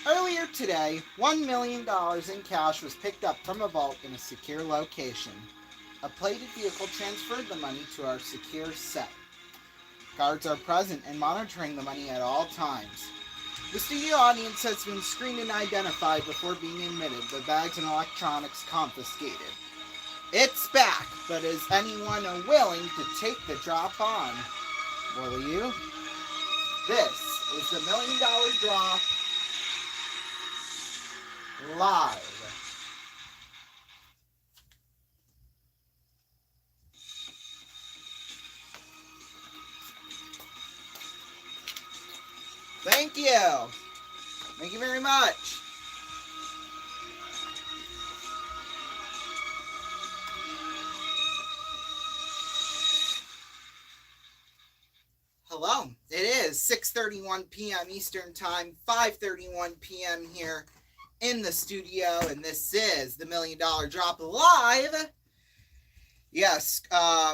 Earlier today, $1 million in cash was picked up from a vault in a secure location. A plated vehicle transferred the money to our secure set. Guards are present and monitoring the money at all times. The studio audience has been screened and identified before being admitted, the bags and electronics confiscated. It's back, but is anyone willing to take the drop on? Will you? This is the $1 million drop live. Thank you. Thank you very much. Hello. It is 6:31 p.m. Eastern Time, 5:31 p.m. here in the studio, and this is the $1 million drop live. Yes,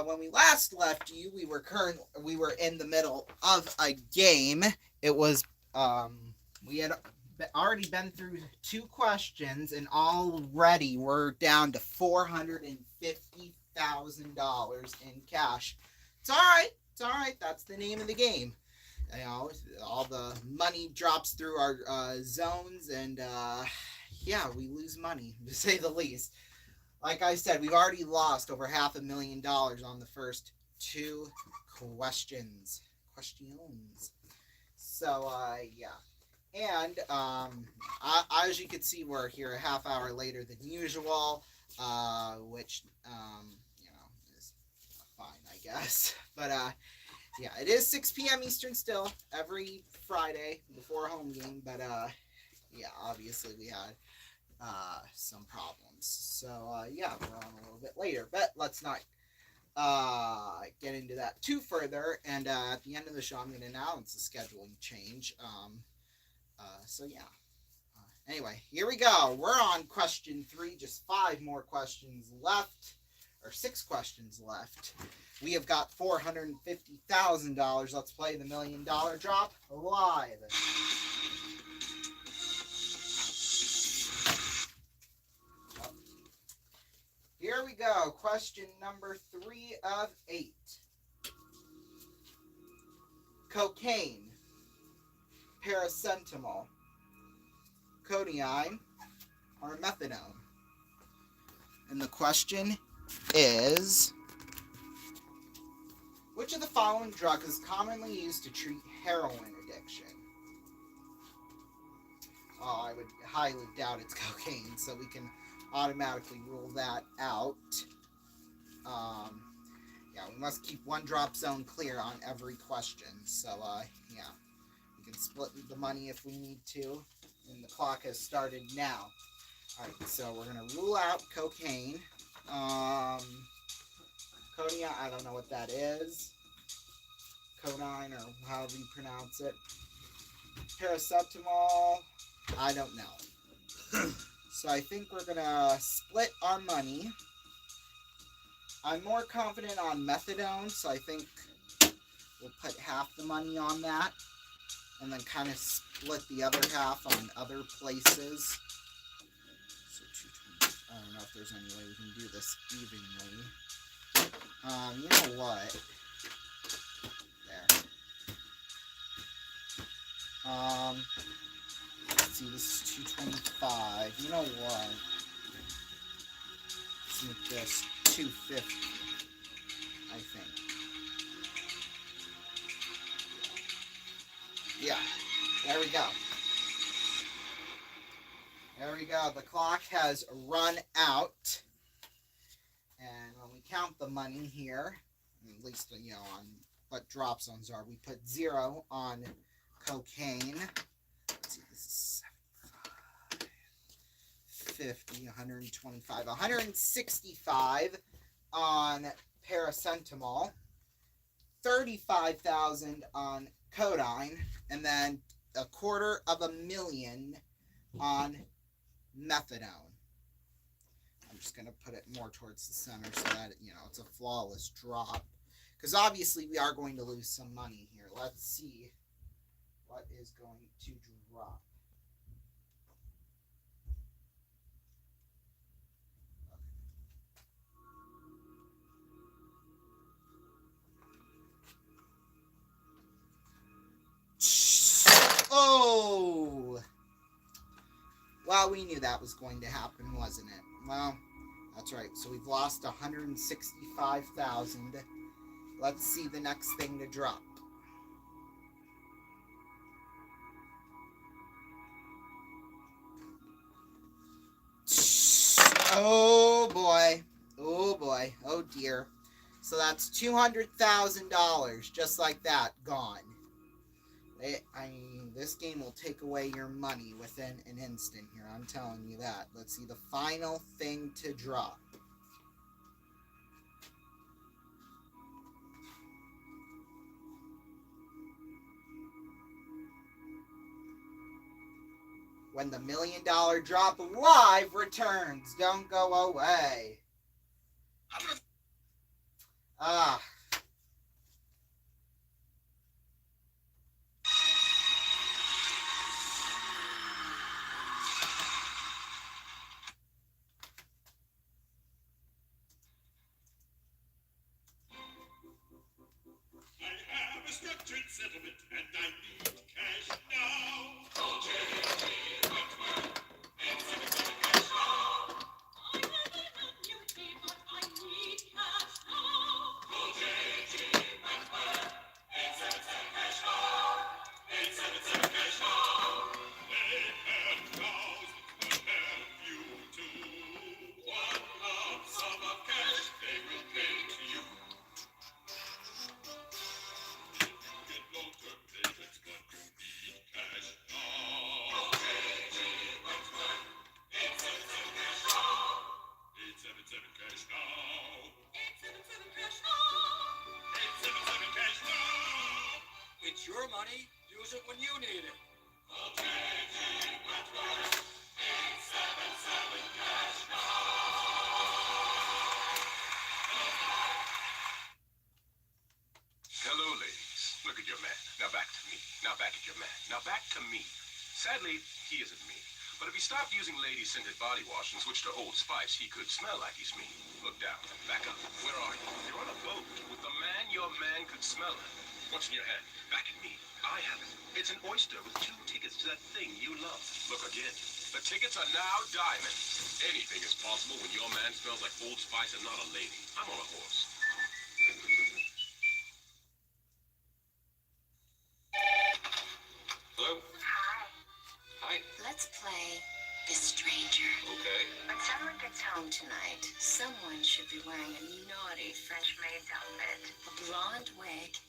when we last left you, we were in the middle of a game. It was we had already been through 2 questions, and already we're down to $450,000 in cash. It's all right. It's all right. That's the name of the game. You know, all the money drops through our zones, and yeah, we lose money to say the least. Like I said, we've already lost over $500,000 on the first 2 questions. So yeah, and as you can see, we're here a half hour later than usual, which you know is fine, I guess. But yeah, it is 6 p.m. Eastern still every Friday before a home game. But yeah, obviously we had some problems. So yeah, we're on a little bit later. But let's not get into that too further. And at the end of the show, I'm going to announce a scheduling change. So yeah. Anyway, here we go. We're on question 3. Just 5 more questions left, or 6 questions left. We have got $450,000. Let's play the $1 million drop live. Here we go. Question number 3 of 8. Cocaine, paracetamol, codeine, or methadone? And the question is, which of the following drugs is commonly used to treat heroin addiction? Oh, I would highly doubt it's cocaine, so we can automatically rule that out. Yeah, we must keep one drop zone clear on every question. So, yeah, we can split the money if we need to, and the clock has started now. All right, so we're gonna rule out cocaine. Codeine, I don't know what that is. Codeine, or however you pronounce it. Paracetamol, I don't know. So I think we're gonna split our money. I'm more confident on methadone, so I think we'll put half the money on that, and then kind of split the other half on other places. So 220. I don't know if there's any way we can do this evenly. You know what? There. Let's see, this is 225. You know what? Let's make this 250, I think. Yeah, there we go. There we go. The clock has run out. And when we count the money here, at least, you know, on what drop zones are, we put 0 on cocaine. Let's see, this is 50, 125, 165 on paracetamol, 35,000 on codeine, and then $250,000 on methadone. I'm just going to put it more towards the center so that, you know, it's a flawless drop. Because obviously we are going to lose some money here. Let's see what is going to drop. Well, we knew that was going to happen, wasn't it? Well, that's right. So we've lost 165,000. Let's see the next thing to drop. Oh boy. Oh boy. Oh dear. So that's $200,000, just like that, gone. This game will take away your money within an instant here. I'm telling you that. Let's see the final thing to drop. When the $1 million drop live returns, don't go away. Ah. I have a structured settlement and I need cash now. OJT Wentworth, it's cash now. I never had you be, but I need cash now. OJT Wentworth, 877 cash now. 877 cash now. They have cows that will help you too. One lump sum of cash they will pay to you. It's your money. Use it when you need it. Hello, ladies. Look at your man. Now back to me. Now back at your man. Now back to me. Sadly, he isn't me. But if he stopped using lady-scented body wash and switched to Old Spice, he could smell like he's me. Look down. Back up. Where are you? You're on a boat with the man your man could smell it. What's in your hand? Back at me. I have it. It's an oyster with 2 tickets to that thing you love. Look again. The tickets are now diamond. Anything is possible when your man smells like Old Spice and not a lady. I'm on a horse. Hello? Hi. Let's play The Stranger. Okay. When someone gets home tonight, someone should be wearing a naughty French maid's outfit, a blonde wig,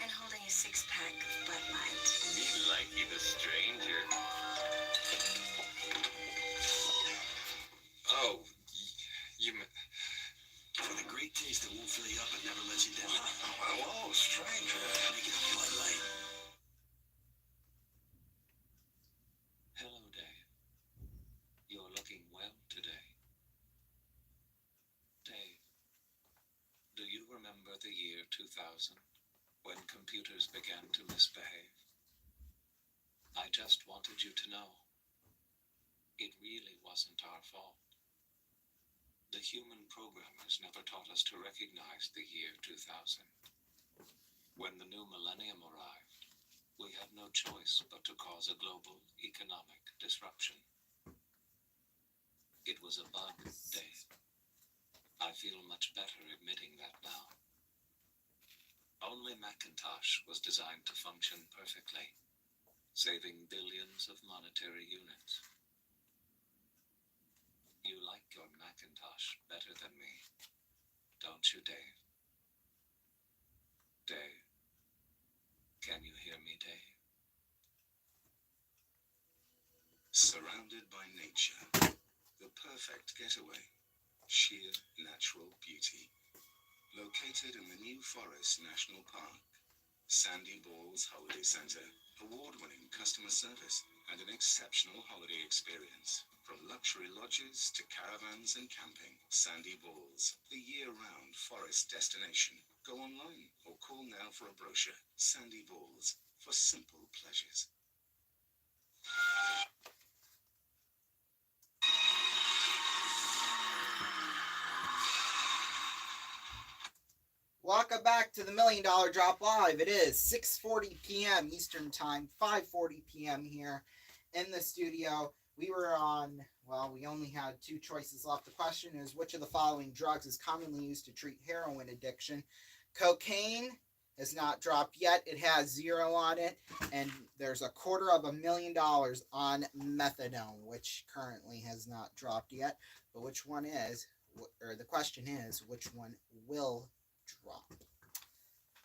and holding a 6-pack of Bud Light. Me like you, the stranger. Oh, you. For the great taste that won't fill you up and never lets you down. Hello, stranger. Make it a Bud Light. Hello, Dave. You're looking well today. Dave, do you remember the year 2000, when computers began to misbehave? I just wanted you to know, it really wasn't our fault. The human programmers never taught us to recognize the year 2000. When the new millennium arrived, we had no choice but to cause a global economic disruption. It was a bug, Dave. I feel much better admitting that now. Only Macintosh was designed to function perfectly, saving billions of monetary units. You like your Macintosh better than me, don't you, Dave? Dave? Can you hear me, Dave? Surrounded by nature. The perfect getaway. Sheer natural beauty. Located in the New Forest National Park. Sandy Balls Holiday Center. Award-winning customer service and an exceptional holiday experience. From luxury lodges to caravans and camping. Sandy Balls, the year-round forest destination. Go online or call now for a brochure. Sandy Balls, for simple pleasures. Welcome back to the $1 Million Drop Live. It is 6:40 p.m. Eastern Time, 5:40 p.m. here in the studio. we were on, well, we only had two choices left. The question is, which of the following drugs is commonly used to treat heroin addiction? Cocaine has not dropped yet. It has 0 on it. And there's $250,000 on methadone, which currently has not dropped yet. But which one is, or the question is, which one will drop?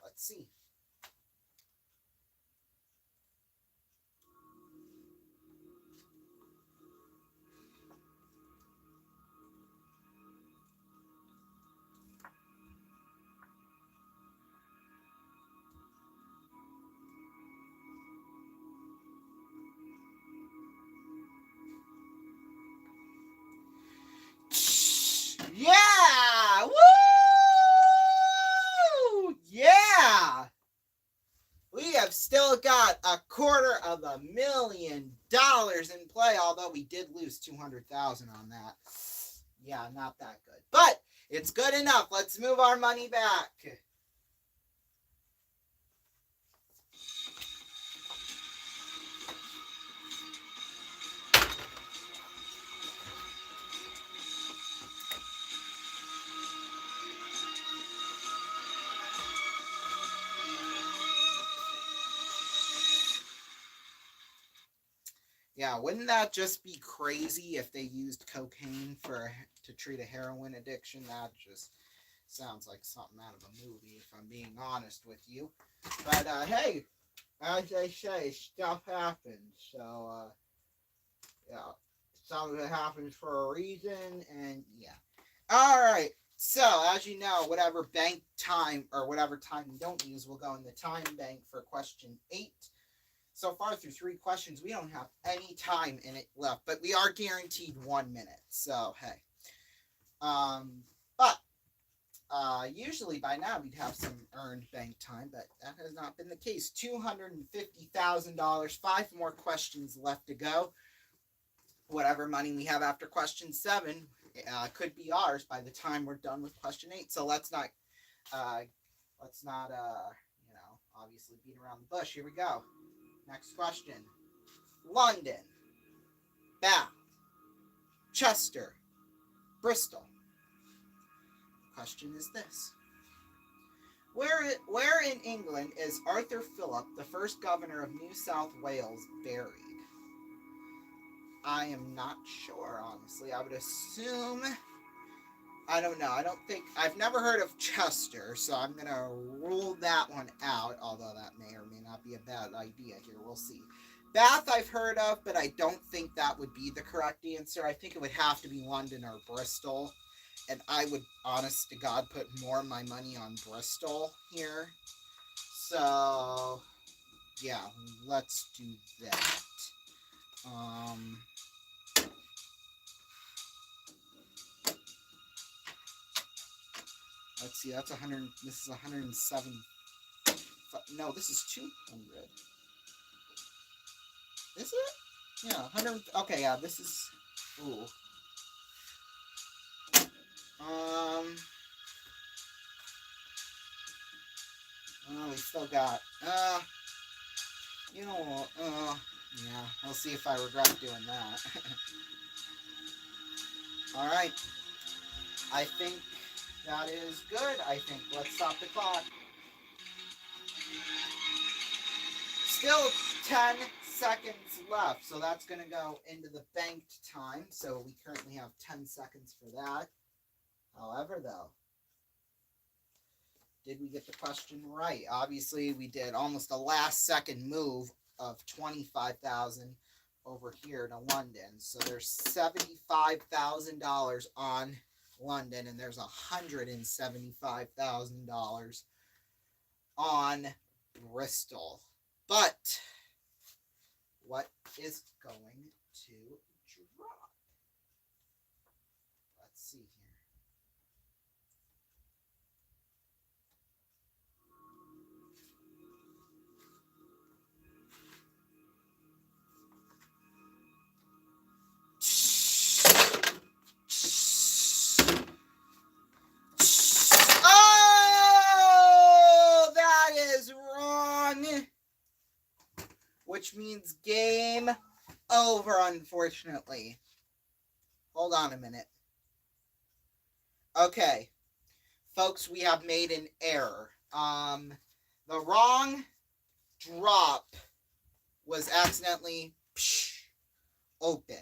Let's see. Yeah! Woo! Yeah! We have still got $250,000 in play, although we did lose $200,000 on that. Yeah, not that good. But it's good enough. Let's move our money back. Yeah, wouldn't that just be crazy if they used cocaine to treat a heroin addiction? That just sounds like something out of a movie, if I'm being honest with you. But hey, as they say, stuff happens. So yeah, some of it happens for a reason, and yeah. All right. So as you know, whatever bank time or whatever time you don't use will go in the time bank for question 8. So far through 3 questions, we don't have any time in it left, but we are guaranteed 1 minute. So hey, but usually by now we'd have some earned bank time, but that has not been the case. $250,000, 5 more questions left to go. Whatever money we have after question 7 could be ours by the time we're done with question 8. So let's not obviously beat around the bush. Here we go. Next question. London, Bath, Chester, Bristol. Question is this. Where in England is Arthur Phillip, the first governor of New South Wales, buried? I am not sure, honestly. I would assume... I don't know. I've never heard of Chester, so I'm going to rule that one out, although that may or may not be a bad idea here. We'll see. Bath I've heard of, but I don't think that would be the correct answer. I think it would have to be London or Bristol, and I would, honest to God, put more of my money on Bristol here. So, yeah, let's do that. Let's see, that's 100, this is 107, no, this is 200. Is it? Yeah, 100, okay, yeah, this is, ooh. Well, we still got, you know what, yeah, we'll see if I regret doing that. Alright, I think that is good, I think. Let's stop the clock. Still 10 seconds left, so that's going to go into the banked time. So we currently have 10 seconds for that. However, though, did we get the question right? Obviously, we did almost a last second move of 25,000 over here to London. So there's $75,000 on London, and there's $175,000 on Bristol. But what is going to drop? Let's see here. Which means game over, unfortunately. Hold on a minute. Okay. Folks, we have made an error. The wrong drop was accidentally opened.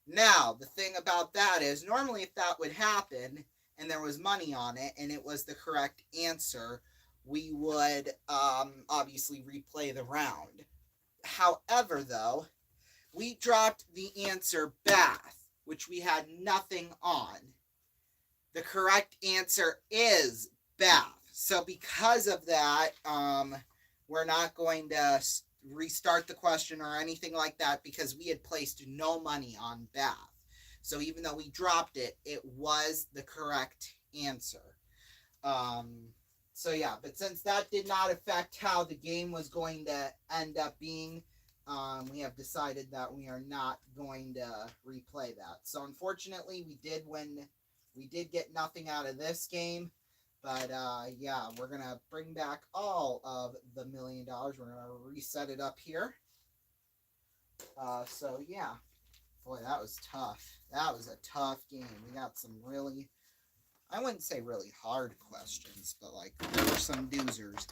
Now, the thing about that is, normally if that would happen and there was money on it and it was the correct answer, we would obviously replay the round. However, though, we dropped the answer bath, which we had nothing on. The correct answer is bath. So because of that, we're not going to restart the question or anything like that because we had placed no money on bath. So even though we dropped it, it was the correct answer. So yeah, but since that did not affect how the game was going to end up being, we have decided that we are not going to replay that. So unfortunately, we did win. We did get nothing out of this game. But yeah, we're going to bring back all of the $1 million. We're going to reset it up here. So yeah. Boy, that was tough. That was a tough game. We got some really, I wouldn't say really hard questions, but like there were some doozers.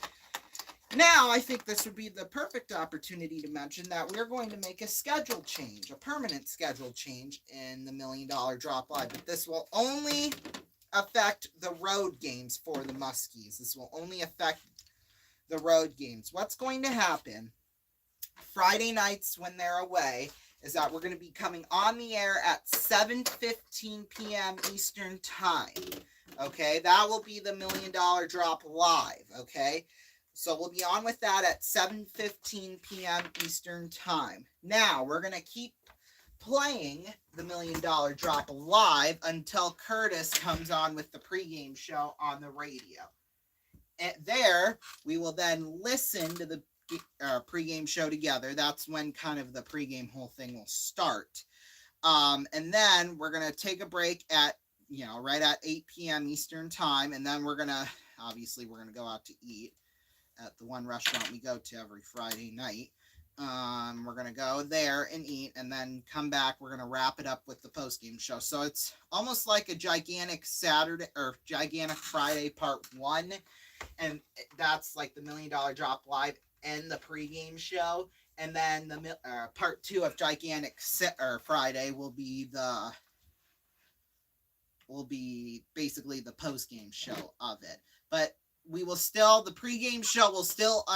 Now, I think this would be the perfect opportunity to mention that we're going to make a schedule change, a permanent schedule change in the $1 Million Drop Live. But this will only affect the road games for the Muskies. This will only affect the road games. What's going to happen Friday nights when they're away is that we're going to be coming on the air at 7:15 p.m. Eastern Time. Okay, that will be the $1 Million Drop Live. Okay, so we'll be on with that at 7:15 p.m. Eastern Time. Now, we're going to keep playing the $1 Million Drop Live until Curtis comes on with the pregame show on the radio. And there, we will then listen to the pregame show together. That's when kind of the pregame whole thing will start. And then we're going to take a break at, right at 8 p.m. Eastern Time. And then we're going to go out to eat at the one restaurant we go to every Friday night. We're going to go there and eat and then come back. We're going to wrap it up with the post-game show. So it's almost like a gigantic Saturday or gigantic Friday part 1. And that's like the $1 Million Drop Live and the pregame show. And then the part 2 of Gigantic Friday will be basically the post-game show of it. But the pregame show will still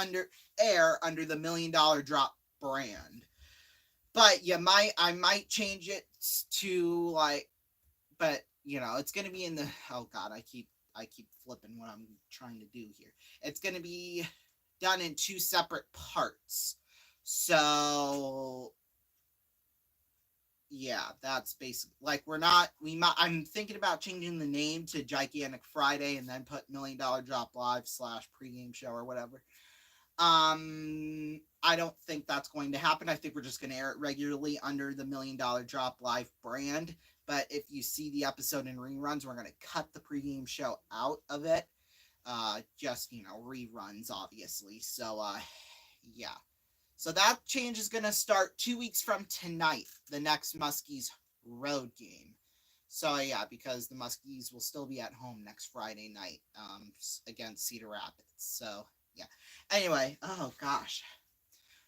air under the $1 Million Drop brand. But I might change it to it's going to be in the, oh God, I keep flipping what I'm trying to do here. It's going to be done in 2 separate parts. So yeah, that's basically like I'm thinking about changing the name to Gigantic Friday and then put $1 Million Drop Live / pregame show or whatever. I don't think that's going to happen. I think we're just going to air it regularly under the $1 Million Drop Live brand. But if you see the episode in reruns, we're going to cut the pregame show out of it. Just, reruns, obviously. So, yeah. So that change is going to start 2 weeks from tonight, the next Muskies road game. So, yeah, because the Muskies will still be at home next Friday night against Cedar Rapids. So, yeah. Anyway, oh, gosh.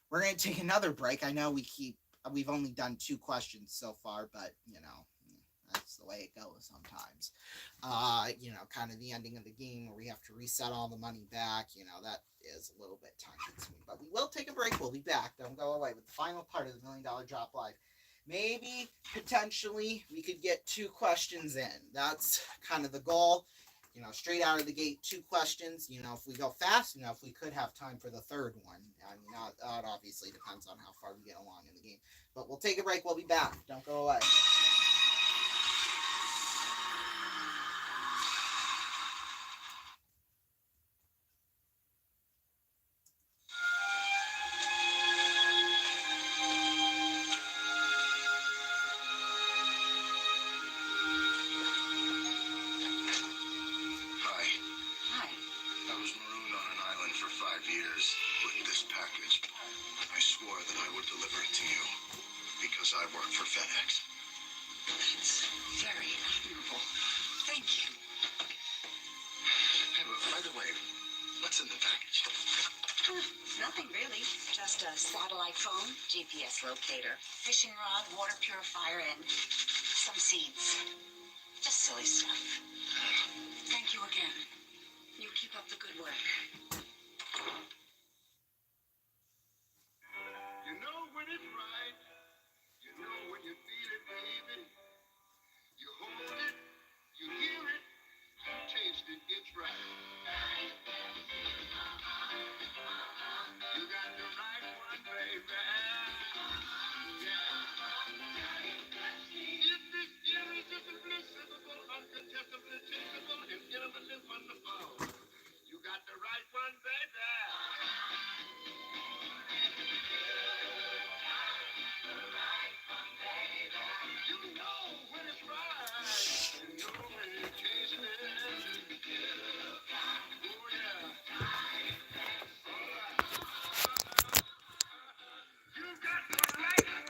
We're going to take another break. I know we've only done 2 questions so far, but, that's the way it goes sometimes. Kind of the ending of the game where we have to reset all the money back, that is a little bit time consuming. But we will take a break. We'll be back. Don't go away with the final part of the $1 Million Drop Live. Maybe, potentially, we could get 2 questions in. That's kind of the goal. Straight out of the gate, 2 questions. If we go fast enough, we could have time for the 3rd one. I mean, that obviously depends on how far we get along in the game. But we'll take a break. We'll be back. Don't go away. years I worked for FedEx. That's very admirable. Thank you. Hey, by the way, what's in the package? Nothing really. Just a satellite phone, GPS locator, fishing rod, water purifier, and some seeds. Just silly stuff. Thank you again. You keep up the good work. You know when it's right. You know when you feel it, baby. You hold it, you hear it, you taste it, it's right. You got the right one, baby. If this irresistible, uncontestable, changeable, inevitable, wonderful. You got the right one, baby. You know when it's right. You know when you taste it. Oh yeah. You got the right one.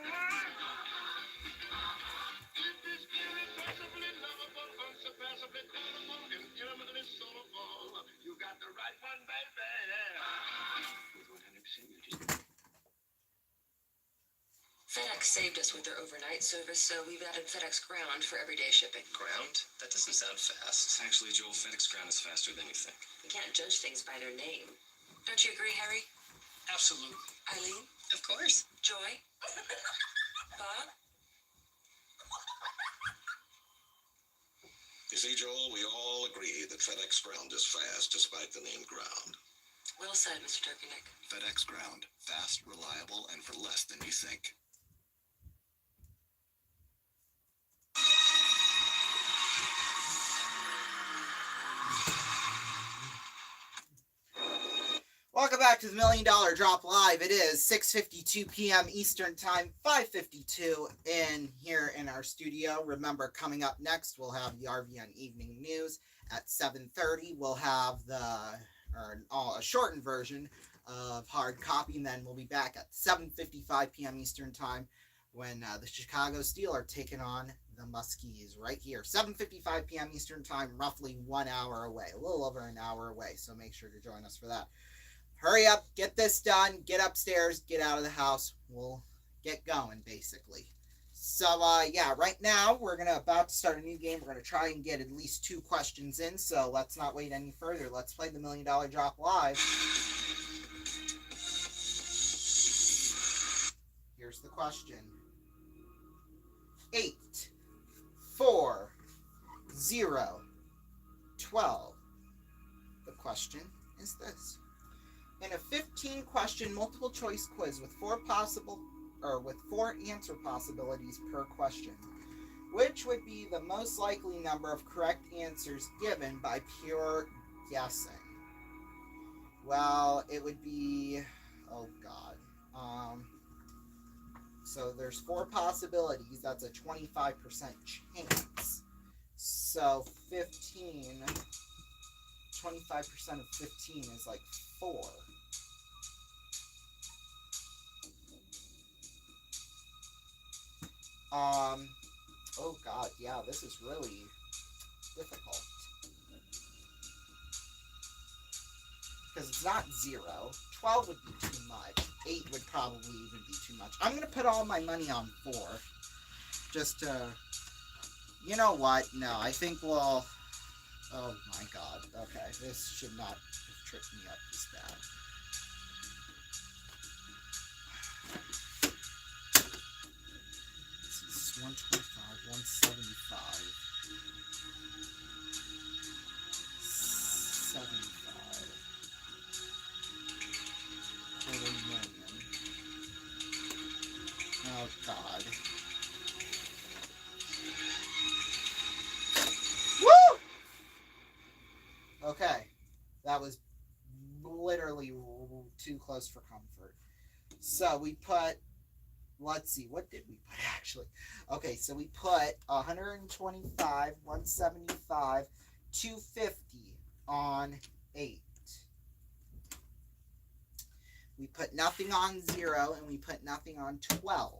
If this irrepressibly lovable, unsurpassably callable, infinitely soulful. You got the right one, baby. FedEx saved us with their overnight service, so we've added FedEx Ground for everyday shipping. Ground? That doesn't sound fast. Actually, Joel, FedEx Ground is faster than you think. We can't judge things by their name. Don't you agree, Harry? Absolutely. Eileen? Of course. Joy? Bob? You see, Joel, we all agree that FedEx Ground is fast despite the name Ground. Well said, Mr. Turkeyneck. FedEx Ground. Fast, reliable, and for less than you think. Welcome back to the $1 Million Drop Live. It is 6:52 p.m. Eastern Time, 5:52 in here in our studio. Remember, coming up next, we'll have the RVN Evening News at 7:30. We'll have a shortened version of Hard Copy, and then we'll be back at 7:55 p.m. Eastern Time when the Chicago Steel are taking on the Muskies right here. 7:55 p.m. Eastern Time, roughly 1 hour away, a little over an hour away. So make sure to join us for that. Hurry up, get this done, get upstairs, get out of the house. We'll get going, basically. So, yeah, right now, we're about to start a new game. We're going to try and get at least 2 questions in, so let's not wait any further. Let's play the $1 Million Drop Live. Here's the question. 8, 4, 0, 12. The question is this. In a 15-question multiple choice quiz with 4 answer possibilities per question, which would be the most likely number of correct answers given by pure guessing? Well, it would be, oh god. So there's 4 possibilities. That's a 25% chance. So 25% of 15 is like 4. Oh god, yeah, this is really difficult. Because it's not 0. 12 would be too much. 8 would probably even be too much. I'm going to put all my money on 4. Just to... You know what? No, I think we'll... Oh my god. Okay, this should not have tripped me up this bad. This is 125, 175, 75, $250,000. Oh god. Woo! Okay, that was literally too close for comfort. So we put, let's see, what did we put actually? Okay, so we put 125, 175, 250 on 8. We put nothing on 0, and we put nothing on 12.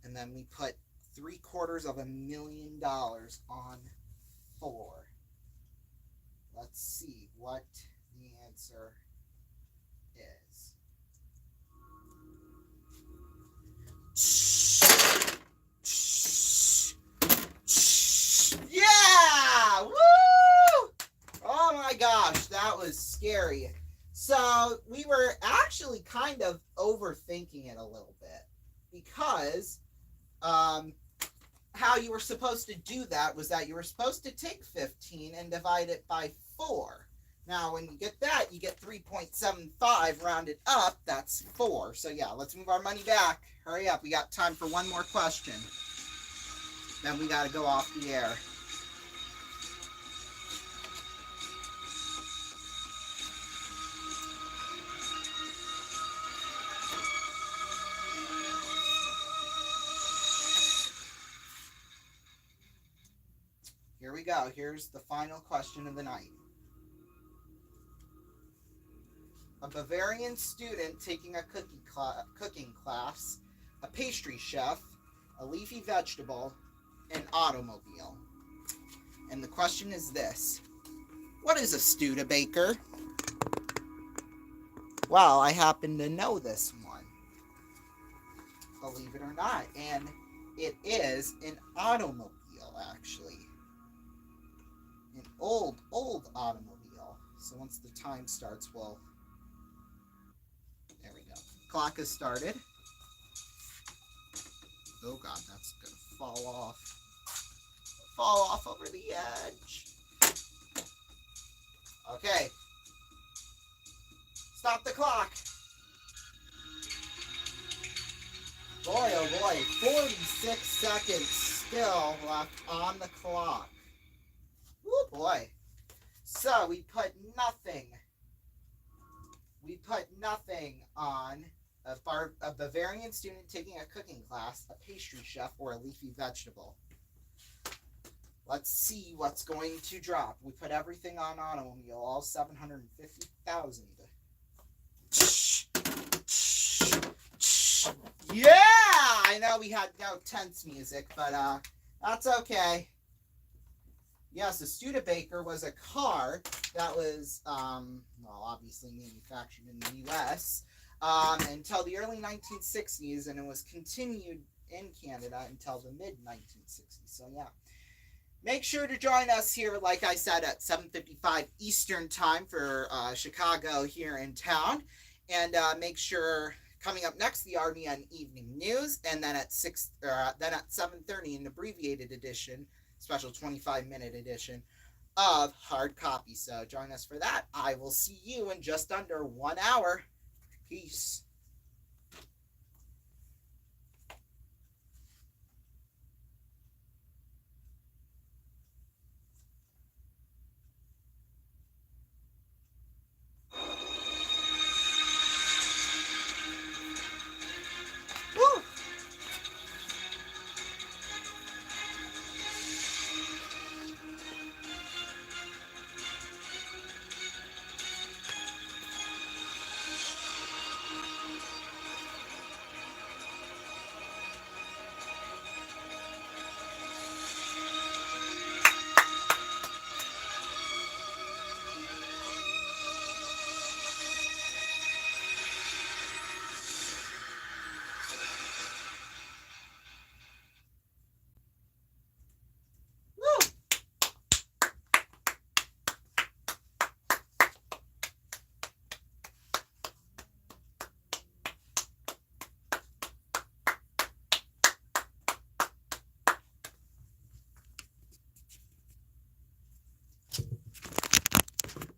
And then we put $750,000 on 4. Let's see what the answer is. Yeah! Woo! Oh my gosh, that was scary. So we were actually kind of overthinking it a little bit, because how you were supposed to do that was that you were supposed to take 15 and divide it by 4. Now, when you get that, you get 3.75 rounded up. That's 4. So yeah, let's move our money back. Hurry up. We got time for one more question. Then we got to go off the air. Here we go. Here's the final question of the night. A Bavarian student taking a cooking class, a pastry chef, a leafy vegetable, an automobile. And the question is this: what is a Studebaker? Well, I happen to know this one, believe it or not, and it is an automobile, actually. An old automobile. So once the time starts, well, there we go. Clock has started. Oh god, that's gonna fall off. Fall off over the edge. Okay. Stop the clock. Boy, oh boy, 46 seconds still left on the clock. Oh boy. So we put nothing. We put nothing on a Bavarian student taking a cooking class, a pastry chef, or a leafy vegetable. Let's see what's going to drop. We put everything on automobile, all 750,000. Yeah! I know we had no tense music, but that's okay. Yes, a Studebaker was a car that was, well, obviously manufactured in the U.S. Until the early 1960s, and it was continued in Canada until the mid-1960s. So, yeah. Make sure to join us here, like I said, at 7:55 Eastern Time for Chicago here in town. And make sure, coming up next, the RBN Evening News, and then at 7:30, an abbreviated edition, special 25-minute edition of Hard Copy. So join us for that. I will see you in just under 1 hour. Peace.